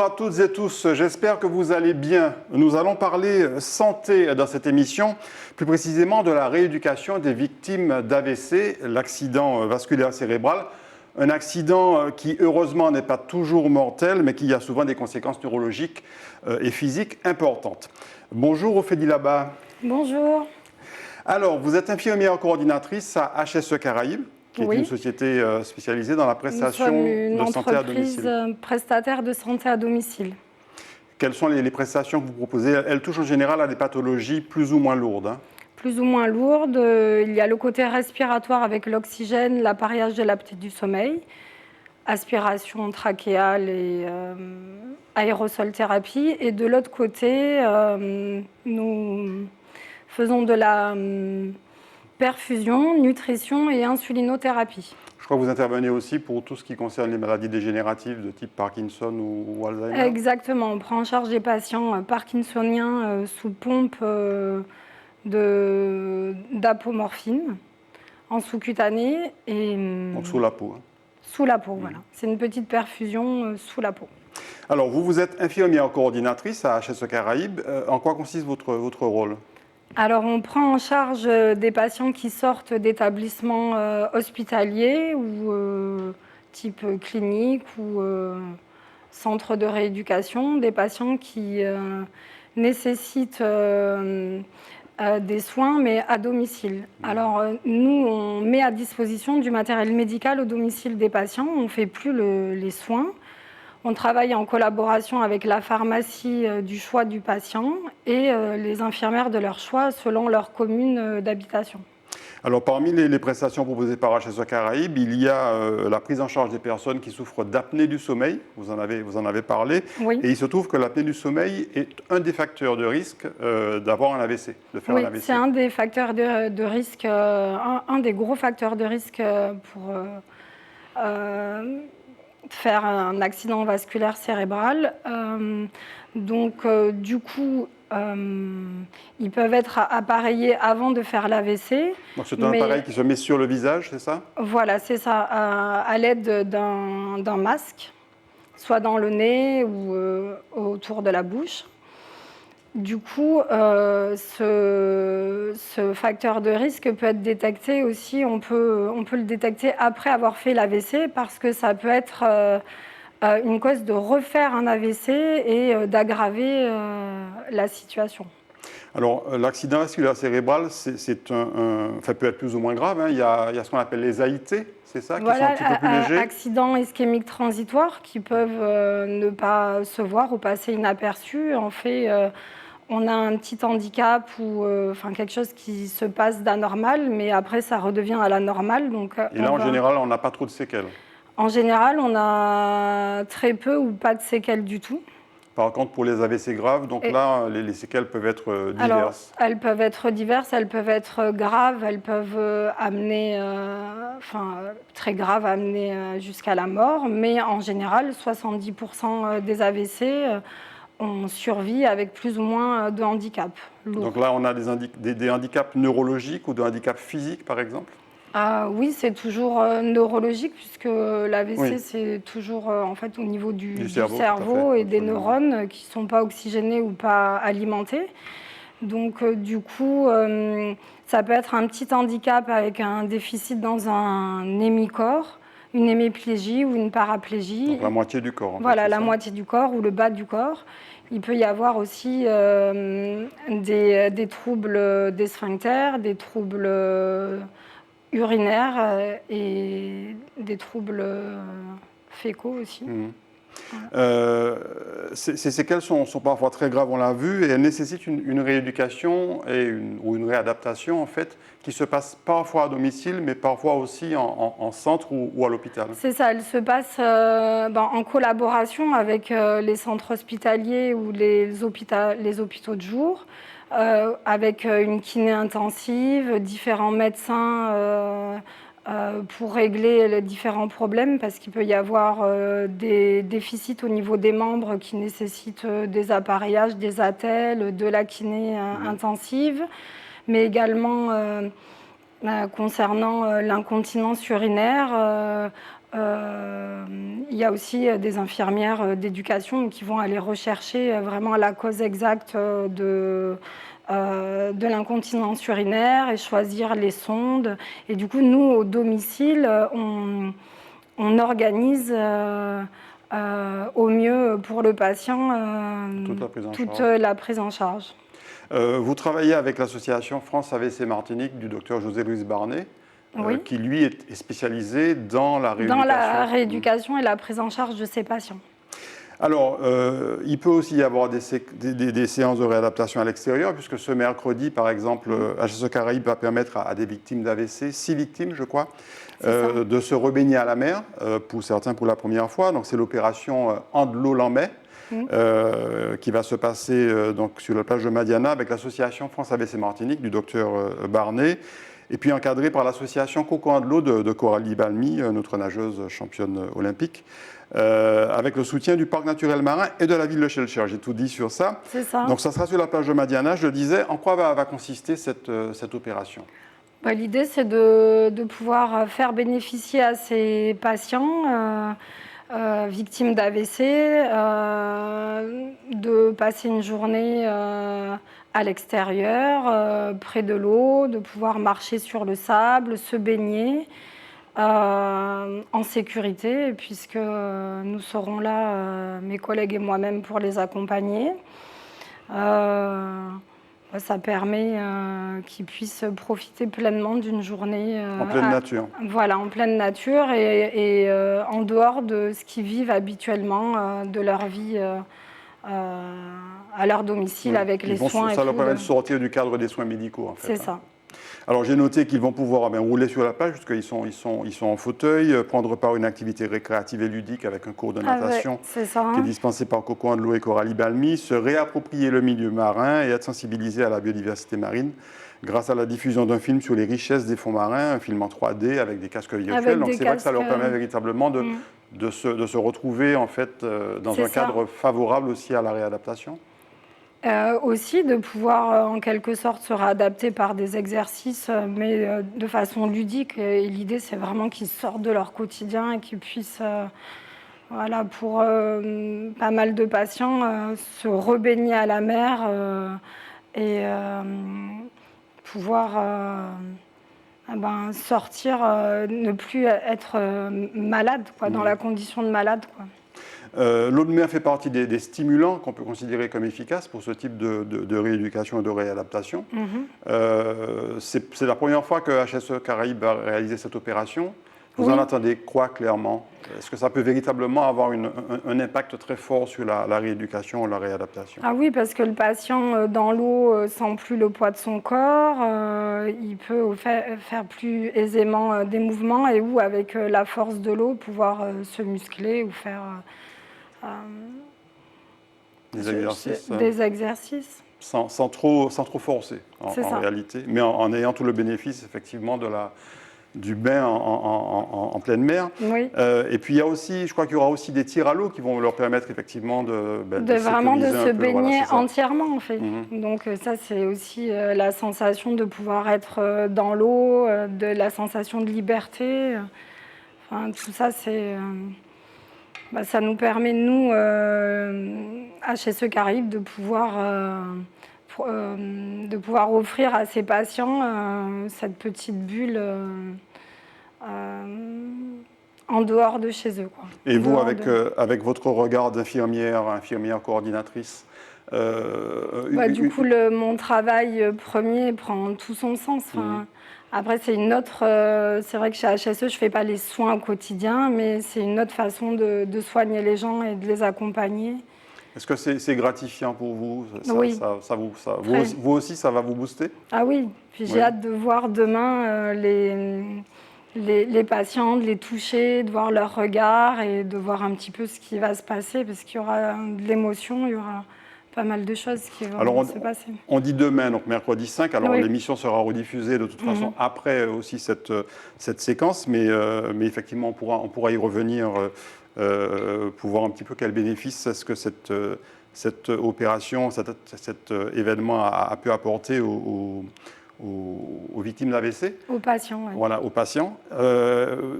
à toutes et tous, j'espère que vous allez bien. Nous allons parler santé dans cette émission, plus précisément de la rééducation des victimes d'AVC, l'accident vasculaire cérébral. Un accident qui heureusement n'est pas toujours mortel, mais qui a souvent des conséquences neurologiques et physiques importantes. Bonjour Ophélie Labat. Bonjour. Alors, vous êtes infirmière coordinatrice à HSE Caraïbes, qui est une société spécialisée dans la prestation de santé à domicile. Une entreprise prestataire de santé à domicile. Quelles sont les prestations que vous proposez? Elles touchent en général à des pathologies plus ou moins lourdes. Plus ou moins lourdes. Il y a le côté respiratoire avec l'oxygène, l'appareillage de l'apnée du sommeil, aspiration trachéale et aérosol thérapie. Et de l'autre côté, nous faisons de la perfusion, nutrition et insulinothérapie. Je crois que vous intervenez aussi pour tout ce qui concerne les maladies dégénératives de type Parkinson ou Alzheimer. Exactement, on prend en charge des patients parkinsoniens sous pompe d'apomorphine en sous-cutané. Donc sous la peau. Sous la peau, voilà. C'est une petite perfusion sous la peau. Alors, vous êtes infirmière coordinatrice à HSE Caraïbes. En quoi consiste votre rôle ? Alors, on prend en charge des patients qui sortent d'établissements hospitaliers ou type clinique ou centre de rééducation, des patients qui nécessitent des soins, mais à domicile. Alors, nous, on met à disposition du matériel médical au domicile des patients. On ne fait plus les soins. On travaille en collaboration avec la pharmacie du choix du patient et les infirmières de leur choix selon leur commune d'habitation. Alors, parmi les prestations proposées par HSE Caraïbes, il y a la prise en charge des personnes qui souffrent d'apnée du sommeil. Vous en avez parlé. Oui. Et il se trouve que l'apnée du sommeil est un des facteurs de risque d'avoir un AVC, de faire un AVC. Oui, c'est un des facteurs de risque, un des gros facteurs de risque pour faire un accident vasculaire cérébral. Du coup, ils peuvent être appareillés avant de faire l'AVC. Donc c'est un appareil qui se met sur le visage, c'est ça? Voilà, c'est ça, à l'aide d'un masque, soit dans le nez ou autour de la bouche. Du coup, ce facteur de risque peut être détecté aussi, on peut le détecter après avoir fait l'AVC parce que ça peut être une cause de refaire un AVC et d'aggraver la situation. Alors, l'accident vasculaire cérébral, peut être plus ou moins grave. Il y a ce qu'on appelle les AIT, c'est ça, qui sont un petit peu plus légers. Accidents ischémiques transitoires qui peuvent ne pas se voir ou passer inaperçus. En fait, on a un petit handicap ou quelque chose qui se passe d'anormal, mais après, ça redevient à la normale. Et là, en général, on n'a pas trop de séquelles. En général, on a très peu ou pas de séquelles du tout. Par contre, pour les AVC graves, là, les séquelles peuvent être diverses. Alors, elles peuvent être diverses, elles peuvent être graves, elles peuvent amener, très graves, amener jusqu'à la mort. Mais en général, 70% des AVC on survit avec plus ou moins de handicap lourd. Donc là, on a des handicaps neurologiques ou des handicaps physiques, par exemple? Oui, c'est toujours neurologique, puisque l'AVC, c'est toujours en fait, au niveau du cerveau et des neurones qui ne sont pas oxygénés ou pas alimentés. Donc, du coup, ça peut être un petit handicap avec un déficit dans un hémicorps, une hémiplégie ou une paraplégie. Donc la moitié du corps. Voilà, la moitié du corps ou le bas du corps. Il peut y avoir aussi des troubles des sphincters, des troubles urinaires et des troubles fécaux aussi. Ces séquelles sont parfois très graves, on l'a vu, et elles nécessitent une rééducation ou une réadaptation, en fait, qui se passe parfois à domicile, mais parfois aussi en centre ou à l'hôpital. C'est ça, elle se passe en collaboration avec les centres hospitaliers ou les hôpitaux de jour, avec une kiné intensive, différents médecins pour régler les différents problèmes, parce qu'il peut y avoir des déficits au niveau des membres qui nécessitent des appareillages, des attelles, de la kiné intensive, mais également concernant l'incontinence urinaire, Il y a aussi des infirmières d'éducation qui vont aller rechercher vraiment la cause exacte de l'incontinence urinaire et choisir les sondes. Et du coup, nous, au domicile, on organise au mieux pour le patient toute la prise en charge. Vous travaillez avec l'association France AVC Martinique du docteur José-Louis Barnet, Oui. qui lui est spécialisé dans la rééducation. Dans la rééducation et la prise en charge de ces patients. Alors, il peut aussi y avoir des séances de réadaptation à l'extérieur, puisque ce mercredi, par exemple, HSE Caraïbes va permettre à des victimes d'AVC, 6 victimes, je crois, de se rebaigner à la mer, pour certains pour la première fois. Donc, c'est l'opération Andelot-Lambay, qui va se passer donc, sur la plage de Madiana avec l'association France AVC Martinique du docteur Barnet, et puis encadré par l'association Coco Andelot de Coralie Balmy, notre nageuse championne olympique. Avec le soutien du parc naturel marin et de la ville de Schellcher. J'ai tout dit sur ça. C'est ça. Donc ça sera sur la plage de Madiana. Je le disais, en quoi va consister cette opération? L'idée, c'est de pouvoir faire bénéficier à ces patients victimes d'AVC de passer une journée à l'extérieur, près de l'eau, de pouvoir marcher sur le sable, se baigner. En sécurité, puisque nous serons là, mes collègues et moi-même, pour les accompagner. Ça permet qu'ils puissent profiter pleinement d'une journée en pleine nature. Voilà, en pleine nature et en dehors de ce qu'ils vivent habituellement de leur vie à leur domicile, oui, avec les soins. Ça leur permet de sortir du cadre des soins médicaux, en fait. C'est ça. Alors j'ai noté qu'ils vont pouvoir rouler sur la plage, puisqu'ils sont en fauteuil, prendre part à une activité récréative et ludique avec un cours de natation qui est dispensé par Coco Andelot et Coralie Balmy, se réapproprier le milieu marin et être sensibilisé à la biodiversité marine grâce à la diffusion d'un film sur les richesses des fonds marins, un film en 3D avec des casques virtuels. Donc c'est vrai que ça leur permet véritablement de se retrouver en fait, dans un cadre favorable aussi à la réadaptation. Aussi de pouvoir en quelque sorte se réadapter par des exercices, mais de façon ludique. Et l'idée, c'est vraiment qu'ils sortent de leur quotidien et qu'ils puissent, voilà, pour pas mal de patients, se rebaigner à la mer et pouvoir sortir, ne plus être malade, quoi, dans la condition de malade, quoi. L'eau de mer fait partie des stimulants qu'on peut considérer comme efficaces pour ce type de rééducation et de réadaptation. C'est la première fois que HSE Caraïbes va réaliser cette opération. Vous en attendez quoi clairement? Est-ce que ça peut véritablement avoir un impact très fort sur la rééducation ou la réadaptation? Ah oui, parce que le patient dans l'eau sent plus le poids de son corps, il peut faire plus aisément des mouvements et ou avec la force de l'eau pouvoir se muscler ou faire des exercices. Sans trop forcer en réalité, mais en ayant tout le bénéfice effectivement du bain en pleine mer. Oui. Et puis il y a aussi, je crois qu'il y aura aussi des tirs à l'eau qui vont leur permettre effectivement de vraiment de se baigner entièrement en fait. Donc ça c'est aussi la sensation de pouvoir être dans l'eau, de la sensation de liberté. Enfin, tout ça c'est ça nous permet, nous, HSE Caraïbes, de pouvoir offrir à ces patients cette petite bulle en dehors de chez eux, quoi. Et vous, avec votre regard d'infirmière coordinatrice du coup, mon travail premier prend tout son sens. Après, c'est une autre. C'est vrai que chez HSE, je ne fais pas les soins au quotidien, mais c'est une autre façon de soigner les gens et de les accompagner. Est-ce que c'est gratifiant pour vous? Oui. Vous aussi, ça va vous booster? Ah oui. Puis j'ai hâte de voir demain les patients, de les toucher, de voir leur regard et de voir un petit peu ce qui va se passer, parce qu'il y aura de l'émotion, il y aura pas mal de choses qui vont se passer. On dit demain, donc mercredi 5, alors l'émission sera rediffusée de toute façon après aussi cette séquence, mais effectivement on pourra y revenir pour voir un petit peu quel bénéfice est-ce que cette opération, cet événement a pu apporter aux aux victimes d'AVC. Aux patients, oui. Voilà, aux patients.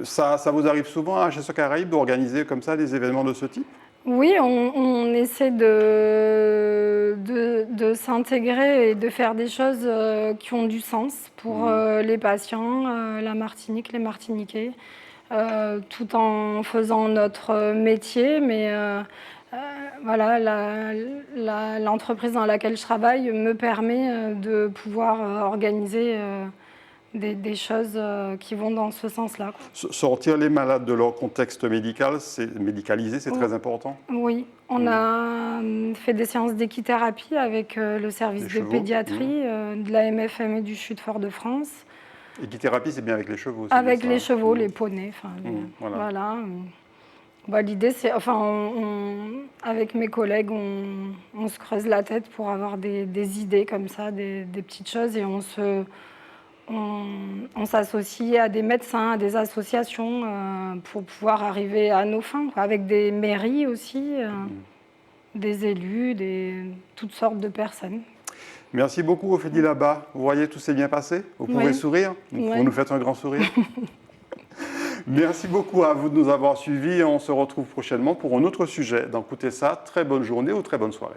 Ça vous arrive souvent à HSE Caraïbes d'organiser comme ça des événements de ce type? Oui, on essaie de s'intégrer et de faire des choses qui ont du sens pour les patients, la Martinique, les Martiniquais, tout en faisant notre métier. Mais voilà, l'entreprise dans laquelle je travaille me permet de pouvoir organiser des choses qui vont dans ce sens-là. Sortir les malades de leur contexte médicalisé, c'est très important. Oui, on a fait des séances d'équithérapie avec le service de pédiatrie de la MFM et du CHU de Fort-de-France. Équithérapie, c'est bien avec les chevaux aussi. Avec les chevaux, les poneys. Voilà. Bah, l'idée, c'est, avec mes collègues, on se creuse la tête pour avoir des idées comme ça, des petites choses, et on s'associe à des médecins, à des associations pour pouvoir arriver à nos fins, quoi, avec des mairies aussi, des élus, toutes sortes de personnes. Merci beaucoup, Ophélie Labat. Vous voyez, tout s'est bien passé. Vous pouvez sourire. Vous nous faites un grand sourire. Merci beaucoup à vous de nous avoir suivis. On se retrouve prochainement pour un autre sujet. Dans Écoutez ça, très bonne journée ou très bonne soirée.